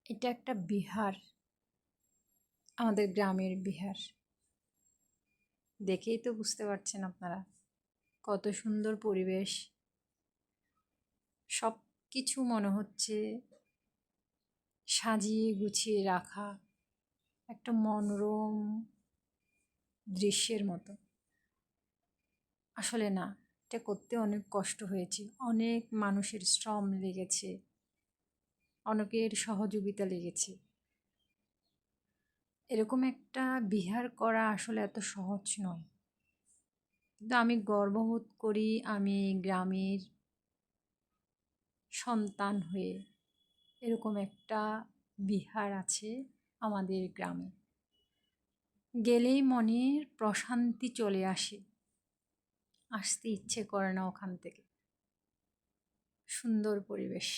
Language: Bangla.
এটা একটা বিহার, আমাদের গ্রামের বিহার। দেখেই তো বুঝতে পারছেন আপনারা, কত সুন্দর পরিবেশ। সব কিছু মনে হচ্ছে সাজিয়ে গুছিয়ে রাখা, একটা মনোরম দৃশ্যের মতো। আসলে না, এটা করতে অনেক কষ্ট হয়েছে, অনেক মানুষের শ্রম লেগেছে, অনেকের সহযোগিতা লেগেছে। এরকম একটা বিহার করা আসলে এত সহজ নয়। কিন্তু আমি গর্ববোধ করি আমি গ্রামের সন্তান হয়ে। এরকম একটা বিহার আছে আমাদের গ্রামে, গেলেই মনের প্রশান্তি চলে আসে, আসতে ইচ্ছে করে না ওখান থেকে। সুন্দর পরিবেশ।